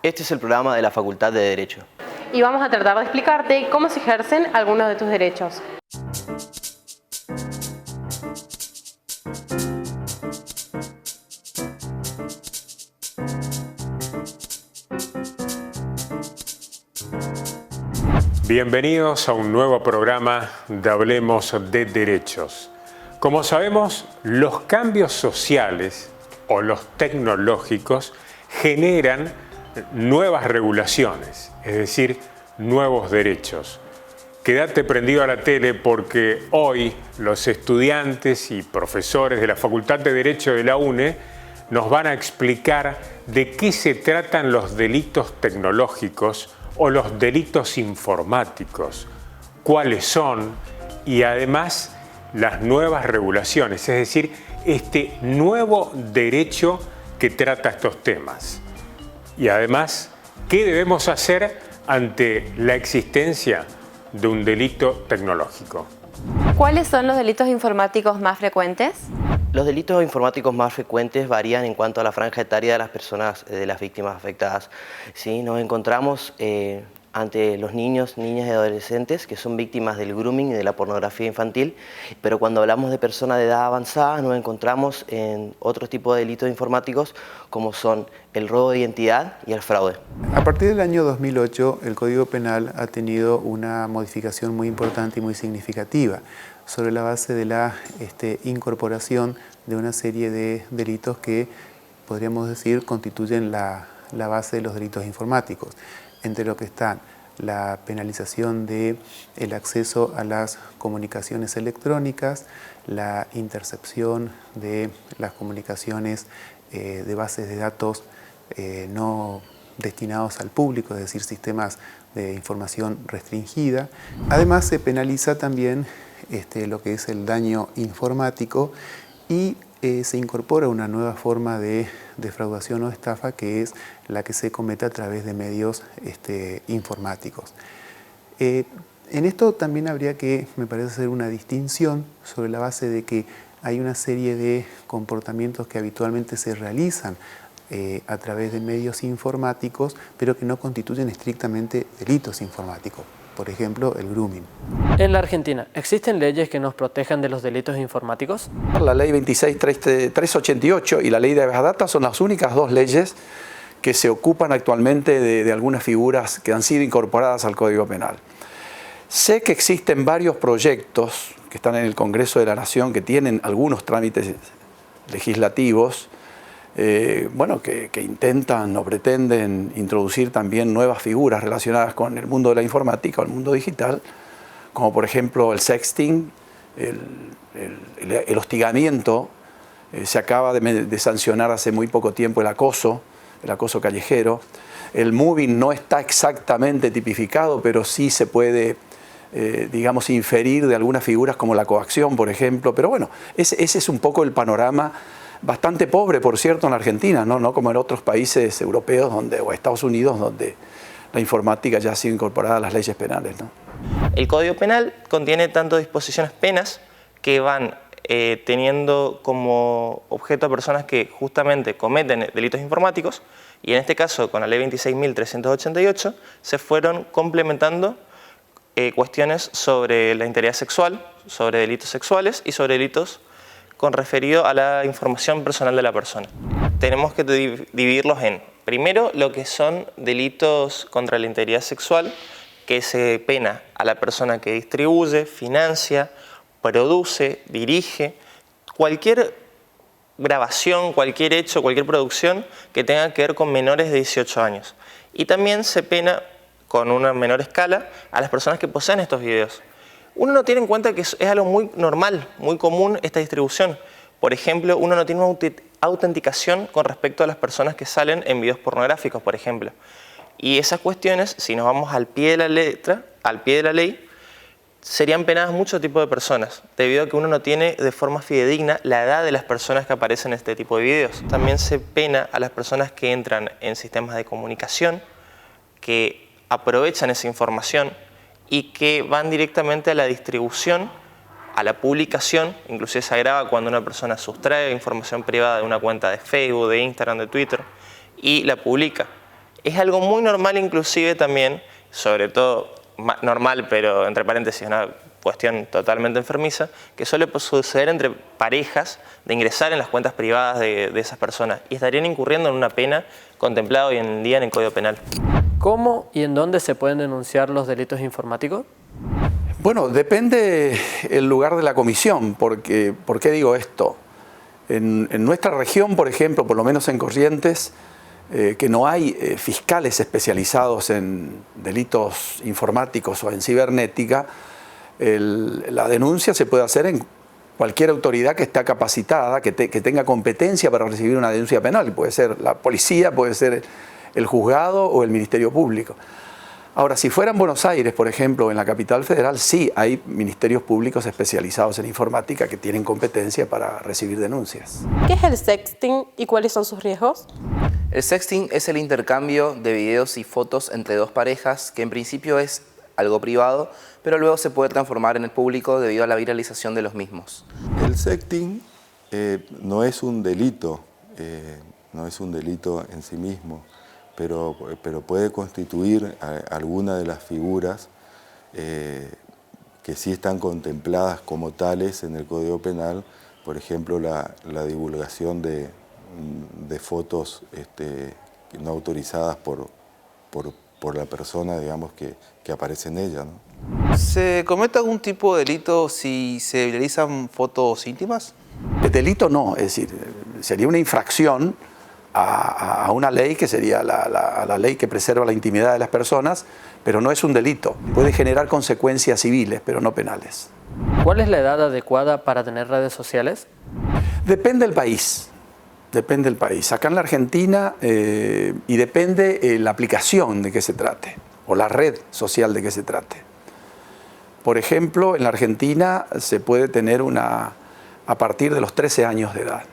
Este es el programa de la Facultad de Derecho. Y vamos a tratar de explicarte cómo se ejercen algunos de tus derechos. Bienvenidos a un nuevo programa de Hablemos de Derechos. Como sabemos, los cambios sociales o los tecnológicos generan nuevas regulaciones, es decir, nuevos derechos. Quédate prendido a la tele porque hoy los estudiantes y profesores de la Facultad de Derecho de la UNE nos van a explicar de qué se tratan los delitos tecnológicos o los delitos informáticos, cuáles son y además las nuevas regulaciones, es decir, este nuevo derecho que trata estos temas. Y además, ¿qué debemos hacer ante la existencia de un delito tecnológico? ¿Cuáles son los delitos informáticos más frecuentes? Los delitos informáticos más frecuentes varían en cuanto a la franja etaria de las personas, de las víctimas afectadas. ¿Sí? Nos encontramos ante los niños, niñas y adolescentes que son víctimas del grooming y de la pornografía infantil, pero cuando hablamos de personas de edad avanzada nos encontramos en otro tipo de delitos informáticos como son el robo de identidad y el fraude. A partir del año 2008 el Código Penal ha tenido una modificación muy importante y muy significativa sobre la base de la incorporación de una serie de delitos que podríamos decir constituyen la base de los delitos informáticos, entre lo que están la penalización del acceso a las comunicaciones electrónicas, la intercepción de las comunicaciones de bases de datos no destinados al público, es decir, sistemas de información restringida. Además se penaliza también lo que es el daño informático y se incorpora una nueva forma de defraudación o estafa que es la que se comete a través de medios informáticos. En esto también habría que, me parece, hacer una distinción sobre la base de que hay una serie de comportamientos que habitualmente se realizan a través de medios informáticos, pero que no constituyen estrictamente delitos informáticos. Por ejemplo, el grooming. En la Argentina, ¿existen leyes que nos protejan de los delitos informáticos? La ley 26.388 y la ley de Data son las únicas dos leyes que se ocupan actualmente de algunas figuras que han sido incorporadas al Código Penal. Sé que existen varios proyectos que están en el Congreso de la Nación que tienen algunos trámites legislativos que intentan o pretenden introducir también nuevas figuras relacionadas con el mundo de la informática o el mundo digital, como por ejemplo el sexting, el hostigamiento. Se acaba de sancionar hace muy poco tiempo el acoso callejero. El moving no está exactamente tipificado, pero sí se puede, digamos, inferir de algunas figuras como la coacción, por ejemplo. Pero bueno, ese es un poco el panorama. Bastante pobre, por cierto, en la Argentina, no como en otros países europeos o Estados Unidos, donde la informática ya ha sido incorporada a las leyes penales, ¿no? El Código Penal contiene tanto disposiciones penas que van teniendo como objeto a personas que justamente cometen delitos informáticos, y en este caso con la ley 26.388 se fueron complementando cuestiones sobre la integridad sexual, sobre delitos sexuales y sobre delitos con referido a la información personal de la persona. Tenemos que dividirlos en, primero, lo que son delitos contra la integridad sexual, que se pena a la persona que distribuye, financia, produce, dirige, cualquier grabación, cualquier hecho, cualquier producción que tenga que ver con menores de 18 años. Y también se pena, con una menor escala, a las personas que poseen estos videos. Uno no tiene en cuenta que es algo muy normal, muy común esta distribución. Por ejemplo, uno no tiene una autenticación con respecto a las personas que salen en videos pornográficos, por ejemplo. Y esas cuestiones, si nos vamos al pie de la letra, al pie de la ley, serían penadas muchos tipos de personas, debido a que uno no tiene de forma fidedigna la edad de las personas que aparecen en este tipo de videos. También se pena a las personas que entran en sistemas de comunicación, que aprovechan esa información y que van directamente a la distribución, a la publicación. Inclusive se agrava cuando una persona sustrae información privada de una cuenta de Facebook, de Instagram, de Twitter y la publica. Es algo muy normal inclusive también, sobre todo normal, pero entre paréntesis, una cuestión totalmente enfermiza, que suele suceder entre parejas de ingresar en las cuentas privadas de esas personas y estarían incurriendo en una pena contemplada hoy en día en el Código Penal. ¿Cómo y en dónde se pueden denunciar los delitos informáticos? Bueno, depende el lugar de la comisión, porque, ¿por qué digo esto? En nuestra región, por ejemplo, por lo menos en Corrientes, que no hay fiscales especializados en delitos informáticos o en cibernética, la denuncia se puede hacer en cualquier autoridad que esté capacitada, que tenga competencia para recibir una denuncia penal. Puede ser la policía, puede ser el juzgado o el Ministerio Público. Ahora, si fuera en Buenos Aires, por ejemplo, en la capital federal, sí hay ministerios públicos especializados en informática que tienen competencia para recibir denuncias. ¿Qué es el sexting y cuáles son sus riesgos? El sexting es el intercambio de videos y fotos entre dos parejas, que en principio es algo privado, pero luego se puede transformar en el público debido a la viralización de los mismos. El sexting no es un delito, en sí mismo, pero puede constituir alguna de las figuras que sí están contempladas como tales en el Código Penal, por ejemplo la divulgación de fotos no autorizadas por la persona, digamos, que aparece en ella, ¿no? ¿Se comete algún tipo de delito si se viralizan fotos íntimas? El delito no, es decir, sería una infracción a una ley que sería la ley que preserva la intimidad de las personas, pero no es un delito. Puede generar consecuencias civiles, pero no penales. ¿Cuál es la edad adecuada para tener redes sociales? Depende del país. Depende del país. Acá en la Argentina, y depende la aplicación de qué se trate, o la red social de qué se trate. Por ejemplo, en la Argentina se puede tener a partir de los 13 años de edad.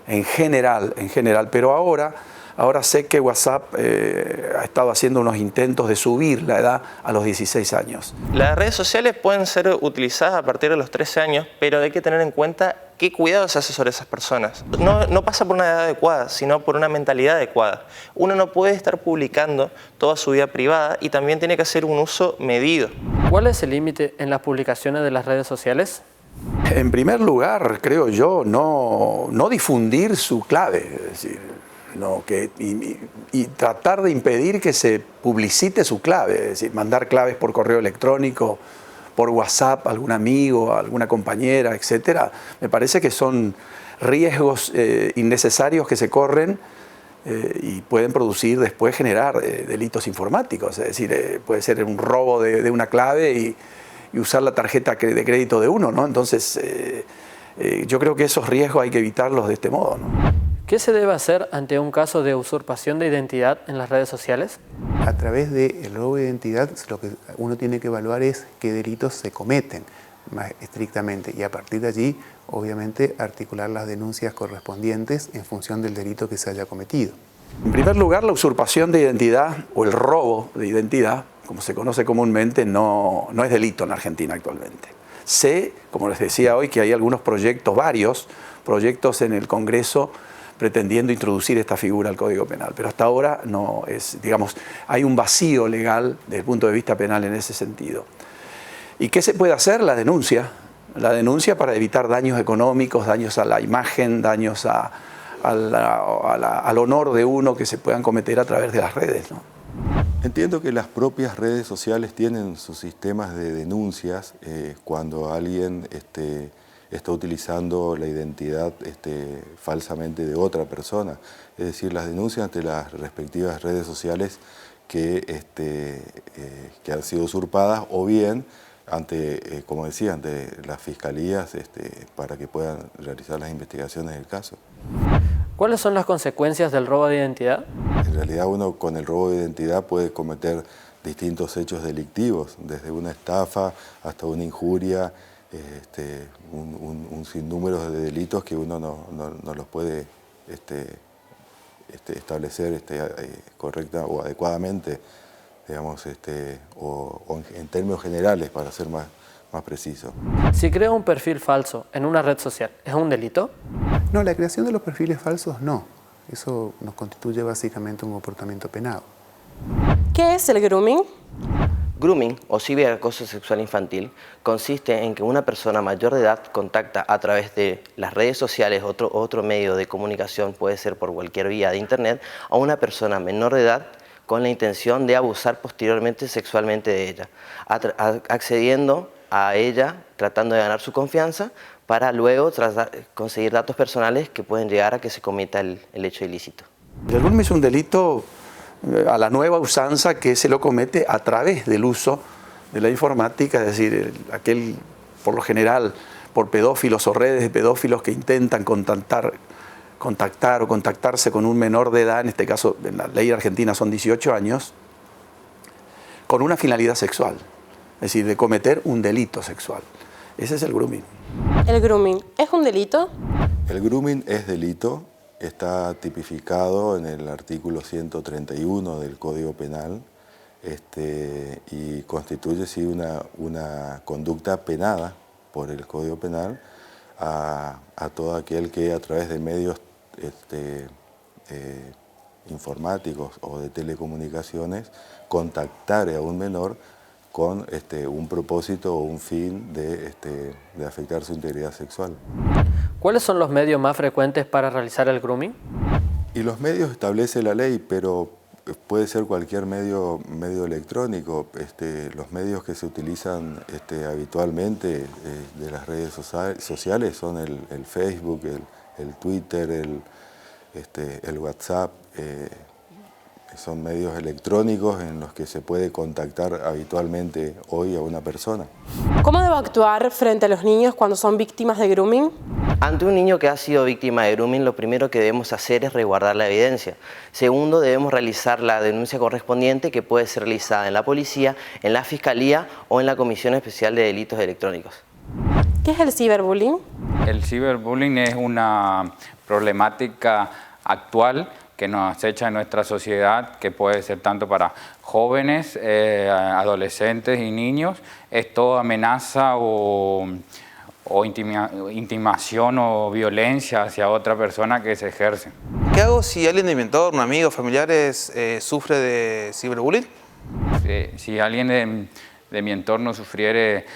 En general, pero ahora sé que WhatsApp ha estado haciendo unos intentos de subir la edad a los 16 años. Las redes sociales pueden ser utilizadas a partir de los 13 años, pero hay que tener en cuenta qué cuidado se hace sobre esas personas. No pasa por una edad adecuada, sino por una mentalidad adecuada. Uno no puede estar publicando toda su vida privada y también tiene que hacer un uso medido. ¿Cuál es el límite en las publicaciones de las redes sociales? En primer lugar, creo yo, no difundir su clave, es decir, y tratar de impedir que se publicite su clave, es decir, mandar claves por correo electrónico, por WhatsApp a algún amigo, a alguna compañera, etcétera. Me parece que son riesgos innecesarios que se corren y pueden producir después generar delitos informáticos, es decir, puede ser un robo de una clave y usar la tarjeta de crédito de uno, ¿no? Entonces, yo creo que esos riesgos hay que evitarlos de este modo, ¿no? ¿Qué se debe hacer ante un caso de usurpación de identidad en las redes sociales? A través del robo de identidad, lo que uno tiene que evaluar es qué delitos se cometen más estrictamente y a partir de allí, obviamente, articular las denuncias correspondientes en función del delito que se haya cometido. En primer lugar, la usurpación de identidad o el robo de identidad, como se conoce comúnmente, no es delito en Argentina actualmente. Sé, como les decía hoy, que hay algunos proyectos, varios proyectos en el Congreso pretendiendo introducir esta figura al Código Penal, pero hasta ahora no es, digamos, hay un vacío legal desde el punto de vista penal en ese sentido. ¿Y qué se puede hacer? La denuncia para evitar daños económicos, daños a la imagen, daños al honor de uno que se puedan cometer a través de las redes, ¿no? Entiendo que las propias redes sociales tienen sus sistemas de denuncias cuando alguien está utilizando la identidad falsamente de otra persona. Es decir, las denuncias ante las respectivas redes sociales que han sido usurpadas o bien ante, como decía, ante las fiscalías para que puedan realizar las investigaciones del caso. ¿Cuáles son las consecuencias del robo de identidad? En realidad uno con el robo de identidad puede cometer distintos hechos delictivos, desde una estafa hasta una injuria, un sinnúmero de delitos que uno no los puede establecer correcta o adecuadamente, digamos, o en términos generales para ser más preciso. Si creo un perfil falso en una red social, ¿es un delito? No, la creación de los perfiles falsos no. Eso nos constituye básicamente un comportamiento penado. ¿Qué es el grooming? Grooming o ciberacoso sexual infantil consiste en que una persona mayor de edad contacta a través de las redes sociales, otro medio de comunicación, puede ser por cualquier vía de internet, a una persona menor de edad con la intención de abusar posteriormente sexualmente de ella, accediendo a ella, tratando de ganar su confianza, para luego conseguir datos personales que pueden llegar a que se cometa el hecho ilícito. El grooming es un delito a la nueva usanza que se lo comete a través del uso de la informática, es decir, aquel, por lo general, por pedófilos o redes de pedófilos que intentan contactar o contactarse con un menor de edad, en este caso en la ley argentina son 18 años, con una finalidad sexual, es decir, de cometer un delito sexual. Ese es el grooming. ¿El grooming es un delito? El grooming es delito. Está tipificado en el artículo 131 del Código Penal y constituye sí, una conducta penada por el Código Penal a todo aquel que a través de medios informáticos o de telecomunicaciones contactare a un menor con un propósito o un fin de afectar su integridad sexual. ¿Cuáles son los medios más frecuentes para realizar el grooming? Y los medios establece la ley, pero puede ser cualquier medio electrónico. Los medios que se utilizan habitualmente de las redes sociales son el Facebook, el Twitter, el WhatsApp. Son medios electrónicos en los que se puede contactar habitualmente hoy a una persona. ¿Cómo debo actuar frente a los niños cuando son víctimas de grooming? Ante un niño que ha sido víctima de grooming, lo primero que debemos hacer es resguardar la evidencia. Segundo, debemos realizar la denuncia correspondiente, que puede ser realizada en la policía, en la fiscalía o en la Comisión Especial de Delitos Electrónicos. ¿Qué es el ciberbullying? El ciberbullying es una problemática actual que nos acecha en nuestra sociedad, que puede ser tanto para jóvenes, adolescentes y niños. Es toda amenaza o intimación o violencia hacia otra persona que se ejerce. ¿Qué hago si alguien de mi entorno, amigos, familiares, sufre de ciberbullying? Si alguien de mi entorno sufriere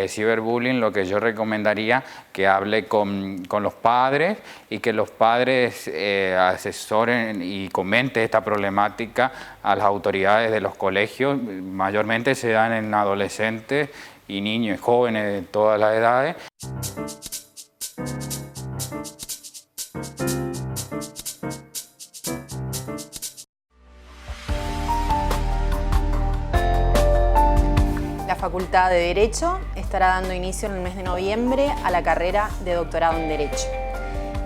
ciberbullying, lo que yo recomendaría que hable con los padres y que los padres asesoren y comenten esta problemática a las autoridades de los colegios. Mayormente se dan en adolescentes y niños y jóvenes de todas las edades. La Facultad de Derecho estará dando inicio en el mes de noviembre a la carrera de doctorado en Derecho.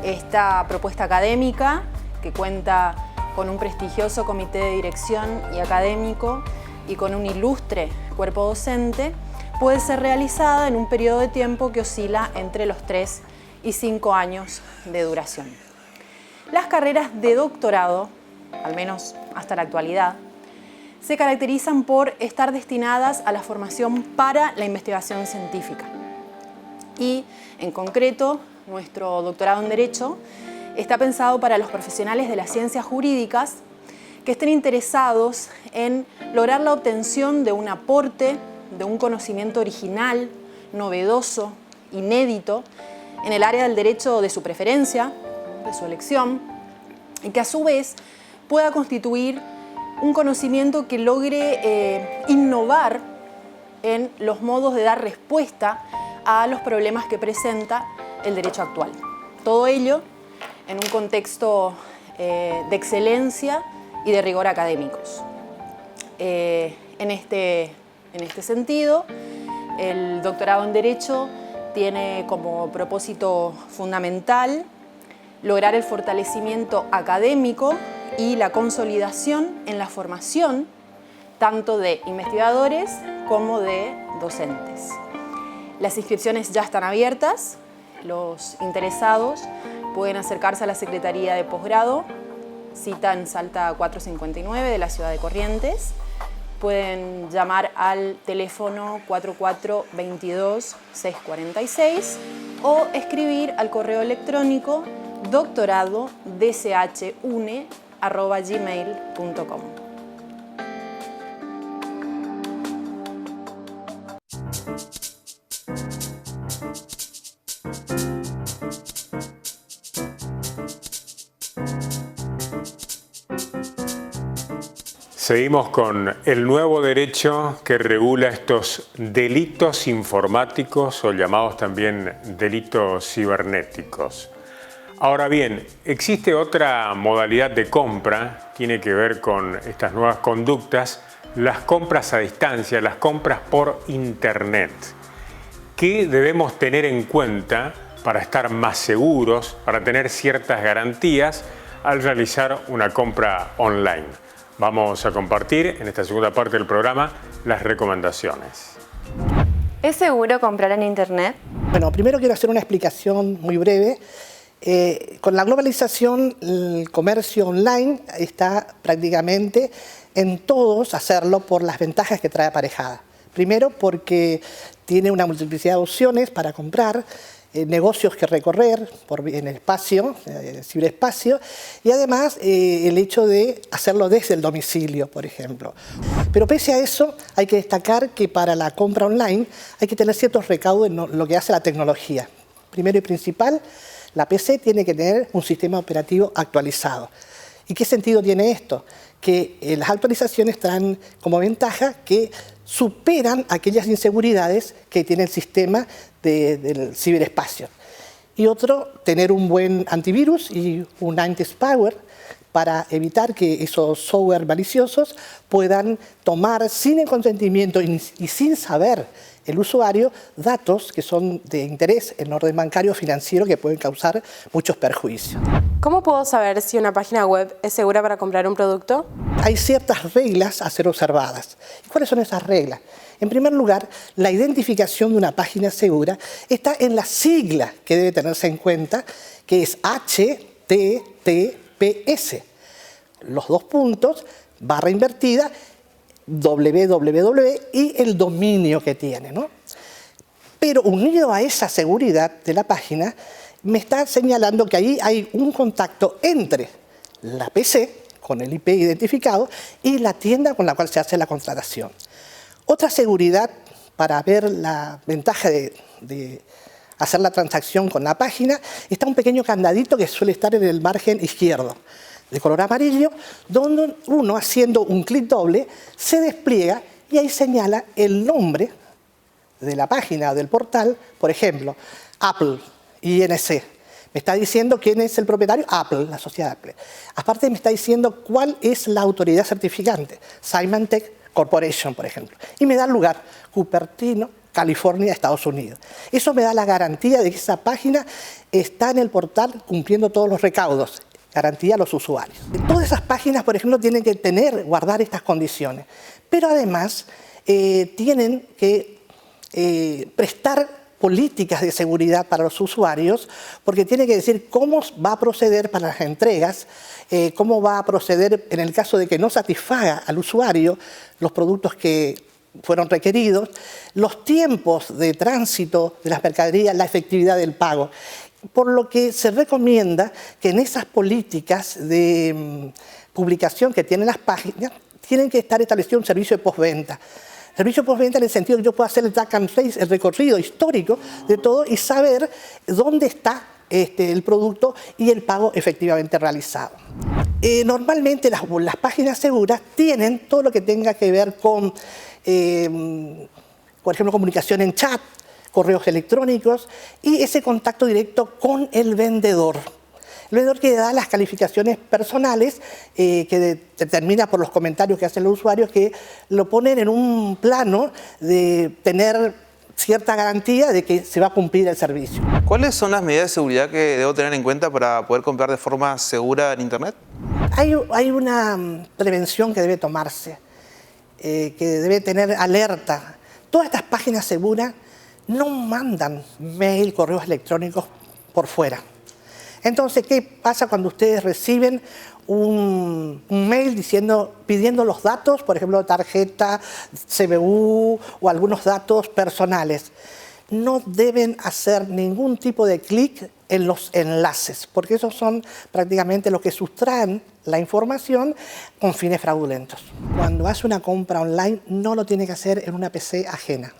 Esta propuesta académica, que cuenta con un prestigioso comité de dirección y académico y con un ilustre cuerpo docente, puede ser realizada en un periodo de tiempo que oscila entre los 3 y 5 años de duración. Las carreras de doctorado, al menos hasta la actualidad, se caracterizan por estar destinadas a la formación para la investigación científica. Y, en concreto, nuestro doctorado en Derecho está pensado para los profesionales de las ciencias jurídicas que estén interesados en lograr la obtención de un aporte, de un conocimiento original, novedoso, inédito, en el área del derecho de su preferencia, de su elección, y que a su vez pueda constituir un conocimiento que logre innovar en los modos de dar respuesta a los problemas que presenta el derecho actual. Todo ello en un contexto de excelencia y de rigor académicos. En este sentido, el doctorado en Derecho tiene como propósito fundamental lograr el fortalecimiento académico y la consolidación en la formación tanto de investigadores como de docentes. Las inscripciones ya están abiertas. Los interesados pueden acercarse a la Secretaría de Posgrado, cita en Salta 459 de la ciudad de Corrientes. Pueden llamar al teléfono 4422-646 o escribir al correo electrónico doctorado.dchune@gmail.com. Seguimos con el nuevo derecho que regula estos delitos informáticos o llamados también delitos cibernéticos. Ahora bien, existe otra modalidad de compra, tiene que ver con estas nuevas conductas, las compras a distancia, las compras por Internet. ¿Qué debemos tener en cuenta para estar más seguros, para tener ciertas garantías al realizar una compra online? Vamos a compartir en esta segunda parte del programa las recomendaciones. ¿Es seguro comprar en Internet? Bueno, primero quiero hacer una explicación muy breve. Con la globalización, el comercio online está prácticamente en todos hacerlo por las ventajas que trae aparejada. Primero porque tiene una multiplicidad de opciones para comprar, negocios que recorrer en el espacio, ciberespacio, y además el hecho de hacerlo desde el domicilio, por ejemplo. Pero pese a eso, hay que destacar que para la compra online hay que tener ciertos recaudos en lo que hace la tecnología. Primero y principal, la PC tiene que tener un sistema operativo actualizado. ¿Y qué sentido tiene esto? Que las actualizaciones traen como ventaja que superan aquellas inseguridades que tiene el sistema del ciberespacio. Y otro, tener un buen antivirus y un anti-spyware para evitar que esos software maliciosos puedan tomar sin el consentimiento y sin saber el usuario datos que son de interés en orden bancario o financiero que pueden causar muchos perjuicios. ¿Cómo puedo saber si una página web es segura para comprar un producto? Hay ciertas reglas a ser observadas. ¿Cuáles son esas reglas? En primer lugar, la identificación de una página segura está en la sigla que debe tenerse en cuenta, que es HTTPS. Los dos puntos, barra invertida, www y el dominio que tiene, ¿no? Pero unido a esa seguridad de la página, me está señalando que ahí hay un contacto entre la PC, con el IP identificado, y la tienda con la cual se hace la contratación. Otra seguridad para ver la ventaja de hacer la transacción con la página, está un pequeño candadito que suele estar en el margen izquierdo, de color amarillo, donde uno, haciendo un clic doble, se despliega y ahí señala el nombre de la página o del portal, por ejemplo, Apple, INC. Me está diciendo quién es el propietario, Apple, la sociedad Apple. Aparte me está diciendo cuál es la autoridad certificante, Symantec Corporation, por ejemplo. Y me da el lugar, Cupertino, California, Estados Unidos. Eso me da la garantía de que esa página está en el portal cumpliendo todos los recaudos. Garantía a los usuarios. Todas esas páginas, por ejemplo, tienen que guardar estas condiciones, pero además tienen que prestar políticas de seguridad para los usuarios, porque tiene que decir cómo va a proceder para las entregas, cómo va a proceder en el caso de que no satisfaga al usuario los productos que fueron requeridos, los tiempos de tránsito de las mercaderías, la efectividad del pago. Por lo que se recomienda que en esas políticas de publicación que tienen las páginas, tienen que estar establecido un servicio de postventa. Servicio postventa en el sentido que yo pueda hacer el track and trace, el recorrido histórico de todo y saber dónde está el producto y el pago efectivamente realizado. Normalmente las páginas seguras tienen todo lo que tenga que ver con, por ejemplo, comunicación en chat, correos electrónicos y ese contacto directo con el vendedor. El vendedor que da las calificaciones personales que determina por los comentarios que hacen los usuarios que lo ponen en un plano de tener cierta garantía de que se va a cumplir el servicio. ¿Cuáles son las medidas de seguridad que debo tener en cuenta para poder comprar de forma segura en Internet? Hay una prevención que debe tomarse, que debe tener alerta. Todas estas páginas seguras no mandan mail, correos electrónicos por fuera. Entonces, ¿qué pasa cuando ustedes reciben un mail pidiendo los datos, por ejemplo, tarjeta, CBU o algunos datos personales? No deben hacer ningún tipo de clic en los enlaces, porque esos son prácticamente los que sustraen la información con fines fraudulentos. Cuando hace una compra online, no lo tiene que hacer en una PC ajena.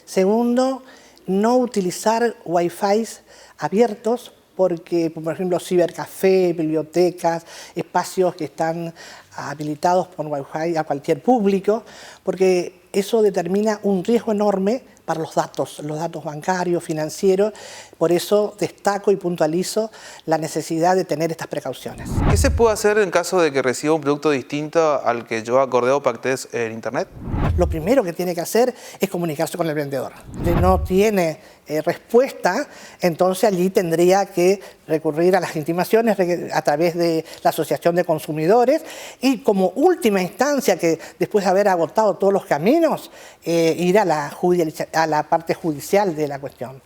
Segundo, no utilizar Wi-Fi abiertos porque, por ejemplo, cibercafé, bibliotecas, espacios que están habilitados por Wi-Fi a cualquier público, porque eso determina un riesgo enorme para los datos bancarios, financieros. Por eso destaco y puntualizo la necesidad de tener estas precauciones. ¿Qué se puede hacer en caso de que reciba un producto distinto al que yo acordé o pacté en Internet? Lo primero que tiene que hacer es comunicarse con el vendedor. Si no tiene respuesta, entonces allí tendría que recurrir a las intimaciones a través de la Asociación de Consumidores y como última instancia, que después de haber agotado todos los caminos, ir a la parte judicial de la cuestión.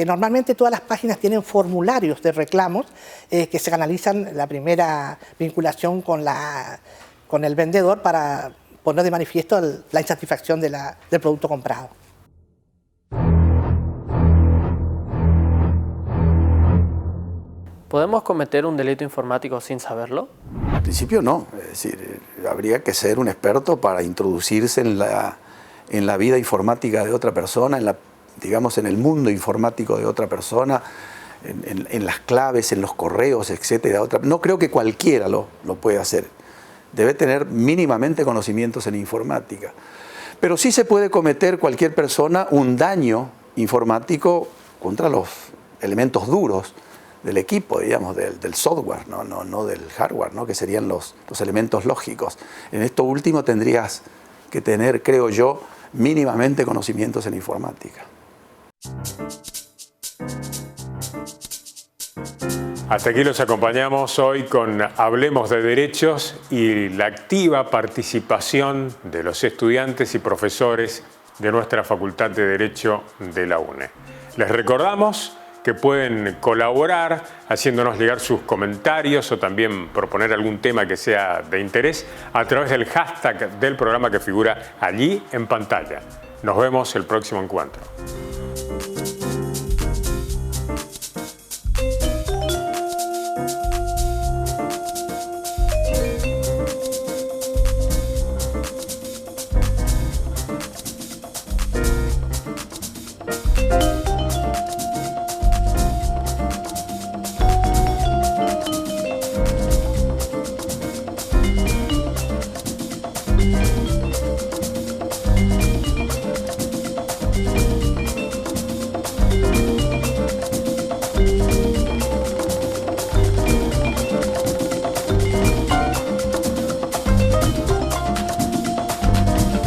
Normalmente todas las páginas tienen formularios de reclamos que se canalizan la primera vinculación con el vendedor para poner de manifiesto la insatisfacción del producto comprado. ¿Podemos cometer un delito informático sin saberlo? En principio no, es decir, habría que ser un experto para introducirse en la vida informática de otra persona, digamos en el mundo informático de otra persona, en las claves, en los correos, etcétera. No creo que cualquiera lo pueda hacer. Debe tener mínimamente conocimientos en informática. Pero sí se puede cometer cualquier persona un daño informático contra los elementos duros del equipo, digamos, del software, no del hardware, ¿no? Que serían los elementos lógicos. En esto último tendrías que tener, creo yo, mínimamente conocimientos en informática. Hasta aquí los acompañamos hoy con Hablemos de Derechos y la activa participación de los estudiantes y profesores de nuestra Facultad de Derecho de la UNE. Les recordamos que pueden colaborar haciéndonos llegar sus comentarios o también proponer algún tema que sea de interés a través del hashtag del programa que figura allí en pantalla. Nos vemos el próximo encuentro.